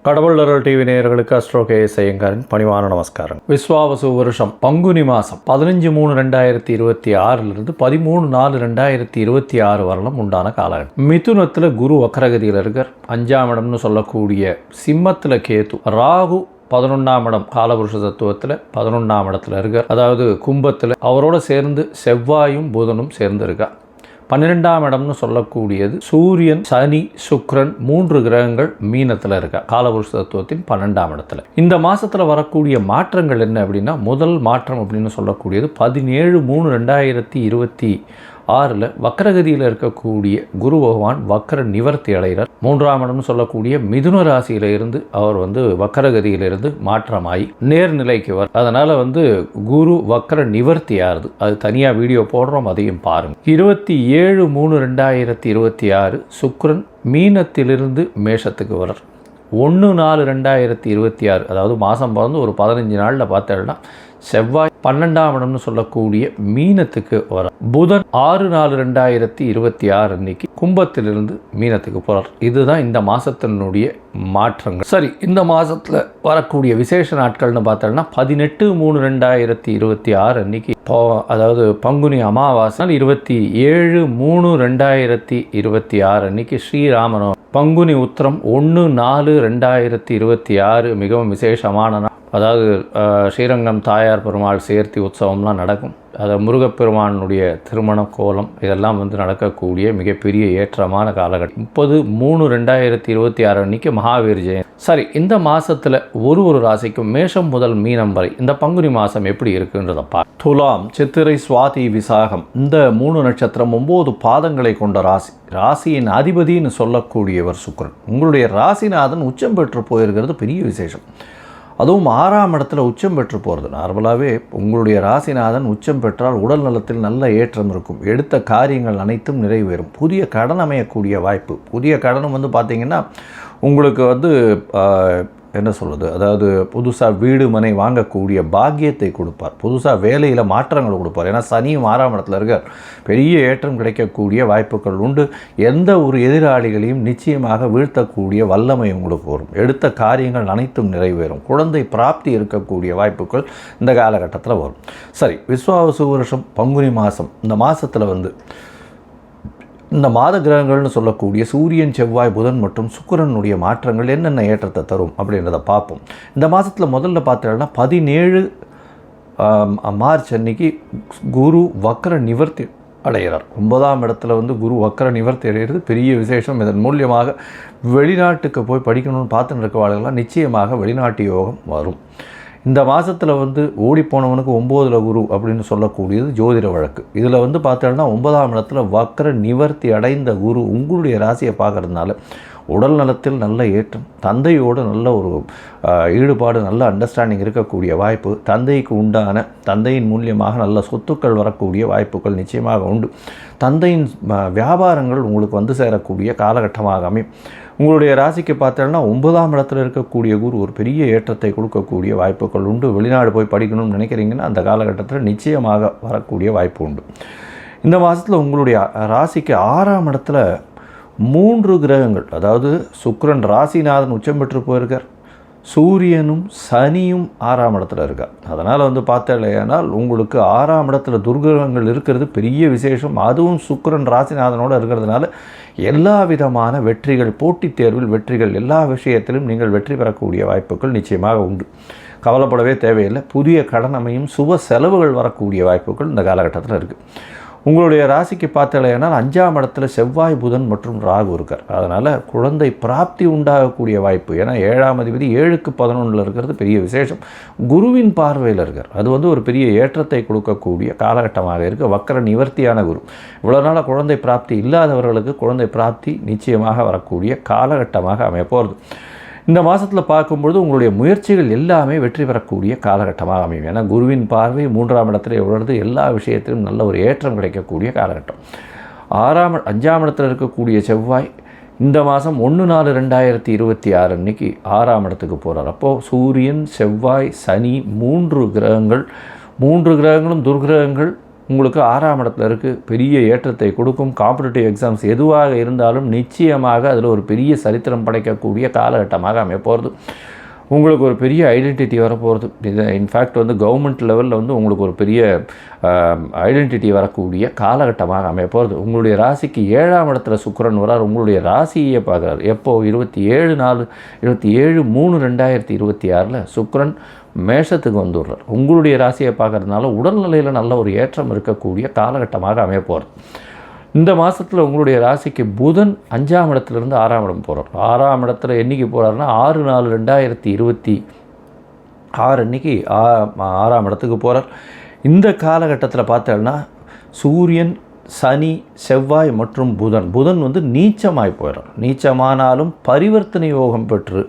கடவுள் அருள் டிவி நேயர்களுக்கு astro KS ஐயங்காரின் பணிவான நமஸ்காரம். விஸ்வாவசு வருஷம் பங்குனி மாதம் 15/3/2026 13/4/2026 வரலும் உண்டான காலகட்டம். மிதுனத்தில் குரு வக்கரகதியில் இருக்கார். 5ஆம் இடம்னு சொல்லக்கூடிய சிம்மத்தில் கேது, ராகு 11ஆம் இடம் காலபுருஷ தத்துவத்தில் 11ஆம் இடத்துல இருக்கார். அதாவது கும்பத்தில் அவரோட சேர்ந்து செவ்வாயும் புதனும் சேர்ந்து இருக்கார். 12ஆம் இடம்னு சொல்லக்கூடியது சூரியன், சனி, சுக்கிரன் 3 கிரகங்கள் மீனத்தில் இருக்கா காலபுருஷ தத்துவத்தின் 12ஆம் இடத்துல. இந்த மாதத்தில் வரக்கூடிய மாற்றங்கள் என்ன அப்படின்னா, முதல் மாற்றம் அப்படின்னு சொல்லக்கூடியது 17/3/2026 வக்கரகதியில் இருக்கக்கூடிய குரு பகவான் வக்கர நிவர்த்தி அடைகிறார். 3ஆம் இடம்னு சொல்லக்கூடிய மிதுன ராசியில இருந்து அவர் வக்கரகதியிலிருந்து மாற்றமாகி நேர்நிலைக்கு வர. அதனால் குரு வக்கர நிவர்த்தி ஆறுது. அது தனியாக வீடியோ போடுறோம், அதையும் பாருங்கள். 27/3/2026 சுக்கிரன் மீனத்திலிருந்து மேஷத்துக்கு வரார். 1/4/2026 அதாவது மாதம் பிறந்து ஒரு 15 நாளில் பார்த்தேன்னா செவ்வாய் 12ஆம் இடம்னு சொல்லக்கூடிய மீனத்துக்கு வர. புதன் 6/4/2026 அன்னைக்கு கும்பத்திலிருந்து மீனத்துக்கு போகிறார். இதுதான் இந்த மாதத்தினுடைய மாற்றங்கள். சரி, இந்த மாதத்தில் வரக்கூடிய விசேஷ நாட்கள்னு பார்த்தோம்னா 18/3/2026 அன்னைக்கு அதாவது பங்குனி அமாவாசை. 27/3/2026 அன்னைக்கு ஸ்ரீராமனோ. பங்குனி உத்திரம் 1/4/2026 மிகவும் விசேஷமான நாள். அதாவது ஸ்ரீரங்கம் தாயார் பெருமாள் சேர்த்தி உற்சவம்லாம் நடக்கும். அது முருகப்பெருமானுடைய திருமண கோலம் இதெல்லாம் நடக்கக்கூடிய மிகப்பெரிய ஏற்றமான காலகட்டம். 30/3/2026 அன்னைக்கு மகாவீர் ஜெயந்தி. சரி, இந்த மாதத்தில் ஒரு ராசிக்கும் மேஷம் முதல் மீனம் வரை இந்த பங்குனி மாதம் எப்படி இருக்குன்றதை துலாம், சித்திரை, சுவாதி, விசாகம் இந்த 3 நட்சத்திரம் 9 பாதங்களை கொண்ட ராசி. ராசியின் அதிபதினு சொல்லக்கூடியவர் சுக்கிரன். உங்களுடைய ராசிநாதன் உச்சம் பெற்று போயிருக்கிறது பெரிய விசேஷம். அதுவும் 6ஆம் இடத்துல உச்சம் பெற்று போகிறது. நார்மலாகவே உங்களுடைய ராசிநாதன் உச்சம் பெற்றால் உடல் நலத்தில் நல்ல ஏற்றம் இருக்கும். எடுத்த காரியங்கள் அனைத்தும் நிறைவேறும். புதிய கடன் அமையக்கூடிய வாய்ப்பு. புதிய கடனும் பார்த்திங்கன்னா உங்களுக்கு என்ன சொல்கிறது, அதாவது புதுசாக வீடு மனை வாங்கக்கூடிய பாக்கியத்தை கொடுப்பார். புதுசாக வேலையில் மாற்றங்கள் கொடுப்பார். ஏன்னா சனியும் 6ஆம் இடத்துல இருக்கார். பெரிய ஏற்றம் கிடைக்கக்கூடிய வாய்ப்புகள் உண்டு. எந்த ஒரு எதிராளிகளையும் நிச்சயமாக வீழ்த்தக்கூடிய வல்லமை உங்களுக்கு வரும். எடுத்த காரியங்கள் அனைத்தும் நிறைவேறும். குழந்தை பிராப்தி இருக்கக்கூடிய வாய்ப்புகள் இந்த காலகட்டத்தில் வரும். சரி, விஸ்வாவசு வருஷம் பங்குனி மாதம். இந்த மாதத்தில் இந்த மாத கிரகங்கள்னு சொல்லக்கூடிய சூரியன், செவ்வாய், புதன் மற்றும் சுக்கிரனுடைய மாற்றங்கள் என்னென்ன ஏற்றத்தை தரும் அப்படின்றத பார்ப்போம். இந்த மாதத்தில் முதல்ல பார்த்தோம்னா 17 மார்ச் அன்னைக்கு குரு வக்கர நிவர்த்தி அடைகிறார். 9ஆம் இடத்துல குரு வக்கர நிவர்த்தி அடைகிறது பெரிய விசேஷம். இதன் மூலியமாக வெளிநாட்டுக்கு போய் படிக்கணும்னு பார்த்துட்டு இருக்கவாளர்கள்லாம் நிச்சயமாக வெளிநாட்டு யோகம் வரும். இந்த மாதத்தில் ஓடிப்போனவனுக்கு 9ல் குரு அப்படின்னு சொல்லக்கூடியது ஜோதிட வழக்கு. இதில் பார்த்தோம்னா 9ஆம் இடத்துல வக்கர நிவர்த்தி அடைந்த குரு உங்களுடைய ராசியை பார்க்கறதுனால உடல் நலத்தில் நல்ல ஏற்றம், தந்தையோடு நல்ல ஒரு ஈடுபாடு, நல்ல அண்டர்ஸ்டாண்டிங் இருக்கக்கூடிய வாய்ப்பு, தந்தைக்கு உண்டான தந்தையின் மூலியமாக நல்ல சொத்துக்கள் வரக்கூடிய வாய்ப்புகள் நிச்சயமாக உண்டு. தந்தையின் வியாபாரங்கள் உங்களுக்கு சேரக்கூடிய காலகட்டமாக அமையும். உங்களுடைய ராசிக்கு பார்த்தோன்னா 9ஆம் இடத்துல இருக்கக்கூடிய குரு ஒரு பெரிய ஏற்றத்தை கொடுக்கக்கூடிய வாய்ப்புகள் உண்டு. வெளிநாடு போய் படிக்கணும்னு நினைக்கிறீங்கன்னா அந்த காலகட்டத்தில் நிச்சயமாக வரக்கூடிய வாய்ப்பு உண்டு. இந்த மாதத்தில் உங்களுடைய ராசிக்கு 6ஆம் இடத்துல 3 கிரகங்கள், அதாவது சுக்கிரன் ராசிநாதன் உச்சம் பெற்று போயிருக்கார். சூரியனும் சனியும் 6ஆம் இடத்துல இருக்கார். அதனால் பார்த்தேனால் உங்களுக்கு 6ஆம் இடத்துல துர்கிரகங்கள் இருக்கிறது பெரிய விசேஷம். அதுவும் சுக்கிரன் ராசிநாதனோடு இருக்கிறதுனால எல்லா விதமான வெற்றிகள், போட்டித் தேர்வில் வெற்றிகள், எல்லா விஷயத்திலும் நீங்கள் வெற்றி பெறக்கூடிய வாய்ப்புகள் நிச்சயமாக உண்டு. கவலைப்படவே தேவையில்லை. புதிய கடன் அமையும், சுப செலவுகள் வரக்கூடிய வாய்ப்புகள் இந்த காலகட்டத்தில் இருக்குது. உங்களுடைய ராசிக்கு பார்த்தலையானால் 5ஆம் இடத்துல செவ்வாய், புதன் மற்றும் ராகு இருக்கார். அதனால் குழந்தை பிராப்தி உண்டாகக்கூடிய வாய்ப்பு. ஏன்னா 7ஆம் அதிபதி 7க்கு 11 இருக்கிறது பெரிய விசேஷம். குருவின் பார்வையில் இருக்கார். அது ஒரு பெரிய ஏற்றத்தை கொடுக்கக்கூடிய காலகட்டமாக இருக்குது. வக்கர நிவர்த்தியான குரு. இவ்வளோ நாளாக குழந்தை பிராப்தி இல்லாதவர்களுக்கு குழந்தை பிராப்தி நிச்சயமாக வரக்கூடிய காலகட்டமாக அமைய போகிறது. இந்த மாதத்தில் பார்க்கும்பொழுது உங்களுடைய முயற்சிகள் எல்லாமே வெற்றி பெறக்கூடிய காலகட்டமாக அமையும். ஏன்னா குருவின் பார்வை 3ஆம் இடத்துல உள்ளது. எல்லா விஷயத்திலும் நல்ல ஒரு ஏற்றம் கிடைக்கக்கூடிய காலகட்டம். 5ஆம் இடத்துல இருக்கக்கூடிய செவ்வாய் இந்த மாதம் 1/4/2026 அன்னைக்கு 6ஆம் இடத்துக்கு போகிறார். அப்போது சூரியன், செவ்வாய், சனி 3 கிரகங்களும் துர்கிரகங்கள் உங்களுக்கு 6ஆம் இடத்துல இருக்குது, பெரிய ஏற்றத்தை கொடுக்கும். காம்படிட்டிவ் எக்ஸாம்ஸ் எதுவாக இருந்தாலும் நிச்சயமாக அதில் ஒரு பெரிய சரித்திரம் படைக்கக்கூடிய காலகட்டமாக அமையப்போகிறது. உங்களுக்கு ஒரு பெரிய ஐடென்டிட்டி வரப்போகிறது. இது இன்ஃபேக்ட் வந்து கவர்மெண்ட் லெவலில் வந்து உங்களுக்கு ஒரு பெரிய ஐடென்டிட்டி வரக்கூடிய காலகட்டமாக அமையப்போகிறது. உங்களுடைய ராசிக்கு 7ஆம் இடத்துல சுக்கிரன் வரார், உங்களுடைய ராசியை பார்க்குறார். எப்போது? 27/3/2026 சுக்கிரன் மேஷத்துக்கு வந்துடுறார். உங்களுடைய ராசியை பார்க்குறதுனால உடல்நிலையில் நல்ல ஒரு ஏற்றம் இருக்கக்கூடிய காலகட்டமாக அமையப்போகிறது. இந்த மாதத்தில் உங்களுடைய ராசிக்கு புதன் 5ஆம் இடத்துலேருந்து 6ஆம் இடம் போகிறார். 6ஆம் இடத்துல என்றைக்கு போகிறாருன்னா 6/4/2026 அன்றைக்கி 6ஆம் இடத்துக்கு போகிறார். இந்த காலகட்டத்தில் பார்த்தோன்னா சூரியன், சனி, செவ்வாய் மற்றும் புதன் வந்து நீச்சமாய் போயிடும். நீச்சமானாலும் பரிவர்த்தனை யோகம் பெற்று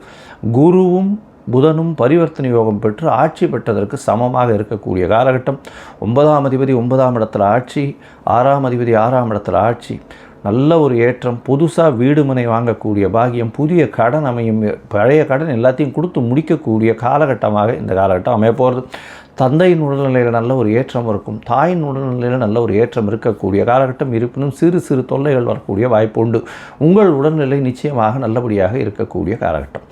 குருவும் புதனும் பரிவர்த்தனை யோகம் பெற்று ஆட்சி பெற்றதற்கு சமமாக இருக்கக்கூடிய காலகட்டம். 9ஆம் அதிபதி 9ஆம் இடத்துல ஆட்சி, 6ஆம் அதிபதி 6ஆம் இடத்துல ஆட்சி, நல்ல ஒரு ஏற்றம், புதுசாக வீடு மனை வாங்கக்கூடிய பாக்கியம், புதிய கடன் அமையும், பழைய கடன் எல்லாத்தையும் கொடுத்து முடிக்கக்கூடிய காலகட்டமாக இந்த காலகட்டம் அமையப்போகிறது. தந்தையின் உடல்நிலையில் நல்ல ஒரு ஏற்றம் இருக்கும், தாயின் உடல்நிலையில் நல்ல ஒரு ஏற்றம் இருக்கக்கூடிய காலகட்டம். இருப்பினும் சிறு சிறு தொல்லைகள் வரக்கூடிய வாய்ப்பு உண்டு. உங்கள் உடல்நிலை நிச்சயமாக நல்லபடியாக இருக்கக்கூடிய காலகட்டம்.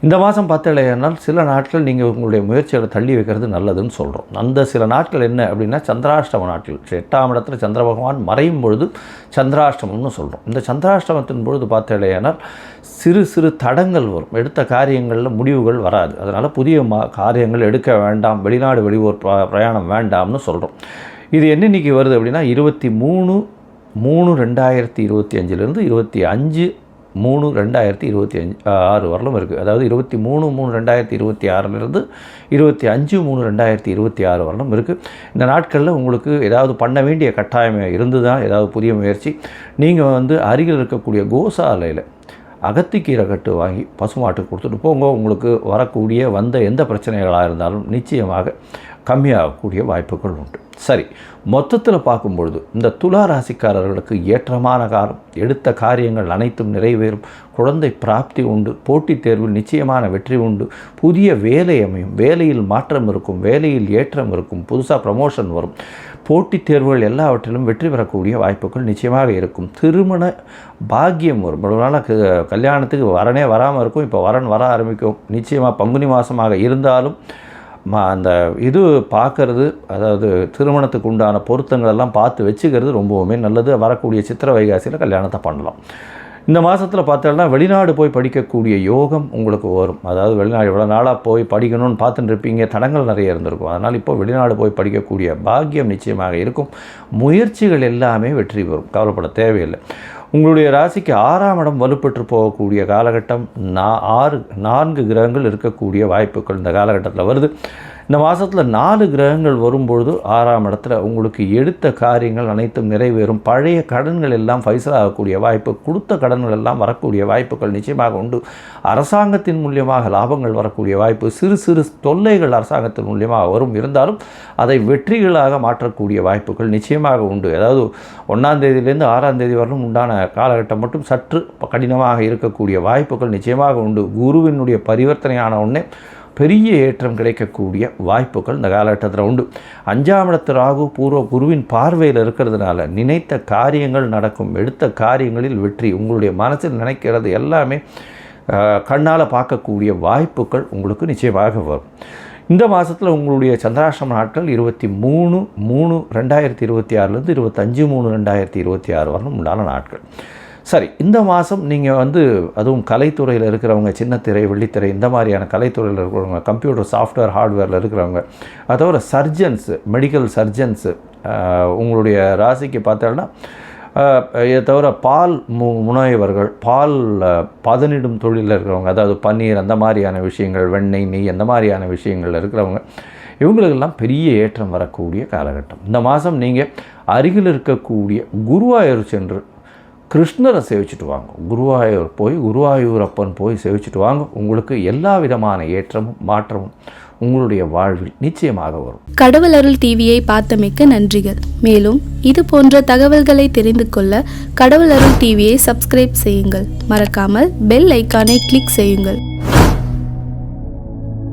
இந்த மாதம் பார்த்தீங்கன்னா சில நாட்கள் நீங்கள் உங்களுடைய முயற்சிகளை தள்ளி வைக்கிறது நல்லதுன்னு சொல்கிறோம். அந்த சில நாட்கள் என்ன அப்படின்னா சந்திராஷ்டம நாட்கள். 8ஆம் இடத்துல சந்திர பகவான் மறையும் பொழுது சந்திராஷ்டமம்னு சொல்கிறோம். இந்த சந்திராஷ்டமத்தின் பொழுது பார்த்தீங்கன்னா சிறு சிறு தடங்கள் வரும், எடுத்த காரியங்களில் முடிவுகள் வராது. அதனால் புதிய காரியங்கள் எடுக்க வேண்டாம், வெளிநாடு வெளியூர் பிரயாணம் வேண்டாம்னு சொல்கிறோம். இது என்னன்னைக்கு வருது அப்படின்னா 23/3/2025 25/3/2026 வரலும் இருக்குது. அதாவது 23/3/2026 25/3/2026 வரலும் இருக்குது. இந்த நாட்களில் உங்களுக்கு ஏதாவது பண்ண வேண்டிய கட்டாயம் இருந்து தான் ஏதாவது புதிய முயற்சி. நீங்கள் வந்து அருகில் இருக்கக்கூடிய கோசாலையில் அகத்திக்கீரை கட்டு வாங்கி பசுமாட்டுக்கு கொடுத்துட்டு போங்க. உங்களுக்கு வரக்கூடிய எந்த பிரச்சனைகளாக இருந்தாலும் நிச்சயமாக கம்மியாகக்கூடிய வாய்ப்புகள் உண்டு. சரி, மொத்தத்தில் பார்க்கும்பொழுது இந்த துலா ராசிக்காரர்களுக்கு ஏற்றமான காலம். எடுத்த காரியங்கள் அனைத்தும் நிறைவேறும். குழந்தை பிராப்தி உண்டு. போட்டித் தேர்வில் நிச்சயமான வெற்றி உண்டு. புதிய வேலை அமையும். வேலையில் மாற்றம் இருக்கும், வேலையில் ஏற்றம் இருக்கும், புதுசாக ப்ரமோஷன் வரும். போட்டித் தேர்வுகள் எல்லாவற்றிலும் வெற்றி பெறக்கூடிய வாய்ப்புகள் நிச்சயமாக இருக்கும். திருமண பாக்கியம் வரும். அதனால் கல்யாணத்துக்கு வரனே வராமல் இருக்கும், இப்போ வரன் வர ஆரம்பிக்கும். நிச்சயமாக பங்குனி மாதமாக இருந்தாலும் அந்த இது பார்க்கறது, அதாவது திருமணத்துக்கு உண்டான பொருத்தங்கள் எல்லாம் பார்த்து வச்சுக்கிறது ரொம்பவுமே நல்லது. வரக்கூடிய சித்திரை வைகாசியில் கல்யாணத்தை பண்ணலாம். இந்த மாதத்தில் பார்த்தோம்னா வெளிநாடு போய் படிக்கக்கூடிய யோகம் உங்களுக்கு வரும். அதாவது வெளிநாடு இவ்வளோ நாளாக போய் படிக்கணும்னு பார்த்துட்டு இருப்பீங்க, தடங்கள் நிறைய இருந்திருக்கும். அதனால் இப்போ வெளிநாடு போய் படிக்கக்கூடிய பாக்கியம் நிச்சயமாக இருக்கும். முயற்சிகள் எல்லாமே வெற்றி பெறும், கவலைப்பட தேவையில்லை. உங்களுடைய ராசிக்கு 6ஆம் இடம் வலுப்பெற்று போகக்கூடிய காலகட்டம். 4 கிரகங்கள் இருக்கக்கூடிய வாய்ப்புகள் இந்த காலகட்டத்தில் வருது. இந்த மாதத்தில் 4 கிரகங்கள் வரும்பொழுது 6ஆம் இடத்துல உங்களுக்கு எடுத்த காரியங்கள் அனைத்தும் நிறைவேறும். பழைய கடன்கள் எல்லாம் ஃபைசல் ஆகக்கூடிய வாய்ப்பு, கொடுத்த கடன்கள் எல்லாம் வரக்கூடிய வாய்ப்புகள் நிச்சயமாக உண்டு. அரசாங்கத்தின் மூலியமாக லாபங்கள் வரக்கூடிய வாய்ப்பு, சிறு சிறு தொல்லைகள் அரசாங்கத்தின் மூலியமாக வரும், இருந்தாலும் அதை வெற்றிகளாக மாற்றக்கூடிய வாய்ப்புகள் நிச்சயமாக உண்டு. அதாவது 1ஆம் தேதியிலேருந்து 6ஆம் தேதி வரலும் உண்டான காலகட்டம் மட்டும் சற்று கடினமாக இருக்கக்கூடிய வாய்ப்புகள் நிச்சயமாக உண்டு. குருவினுடைய பரிவர்த்தனையான உடனே பெரிய ஏற்றம் கிடைக்கக்கூடிய வாய்ப்புகள் இந்த காலகட்டத்தில் உண்டு. 5ஆம் இடத்து ராகு பூர்வ குருவின் பார்வையில் இருக்கிறதுனால நினைத்த காரியங்கள் நடக்கும். எடுத்த காரியங்களில் வெற்றி. உங்களுடைய மனசில் நினைக்கிறது எல்லாமே கண்ணால் பார்க்கக்கூடிய வாய்ப்புகள் உங்களுக்கு நிச்சயமாக வரும். இந்த மாதத்தில் உங்களுடைய சந்திராஷ்டம நாட்கள் 23/3/2026 25/3/2026 வரலும் உண்டான நாட்கள். சரி, இந்த மாதம் நீங்கள் வந்து அதுவும் கலைத்துறையில் இருக்கிறவங்க, சின்னத்திரை, வெள்ளித்திரை, இந்த மாதிரியான கலைத்துறையில் இருக்கிறவங்க, கம்ப்யூட்டர் சாஃப்ட்வேர் ஹார்ட்வேரில் இருக்கிறவங்க, அதோட சர்ஜன்ஸு, மெடிக்கல் சர்ஜன்ஸு, உங்களுடைய ராசிக்கு பார்த்தோன்னா இதை தவிர பால் முனைவர்கள், பால் பதனிடும் தொழிலில் இருக்கிறவங்க, அதாவது பன்னீர் அந்த மாதிரியான விஷயங்கள், வெண்ணெய், நெய் அந்த மாதிரியான விஷயங்களில் இருக்கிறவங்க, இவங்களுக்கெல்லாம் பெரிய ஏற்றம் வரக்கூடிய காலகட்டம். இந்த மாதம் நீங்கள் அருகில் இருக்கக்கூடிய குருவாயூர் சென்று கிருஷ்ணரை சேவிச்சுட்டு வாங்க. குருவாயூர் போய் குருவாயூரப்பன் போய் சேவிச்சுட்டு வாங்க. உங்களுக்கு எல்லா விதமான ஏற்றமும் மாற்றமும் உங்களுடைய வாழ்வில் நிச்சயமாக வரும். கடவுள் அருள் டிவியை பார்த்தமைக்கு நன்றிகள். மேலும் இது போன்ற தகவல்களை தெரிந்து கொள்ள கடவுள் அருள் டிவியை சப்ஸ்கிரைப் செய்யுங்கள். மறக்காமல் பெல் ஐக்கானை கிளிக் செய்யுங்கள்.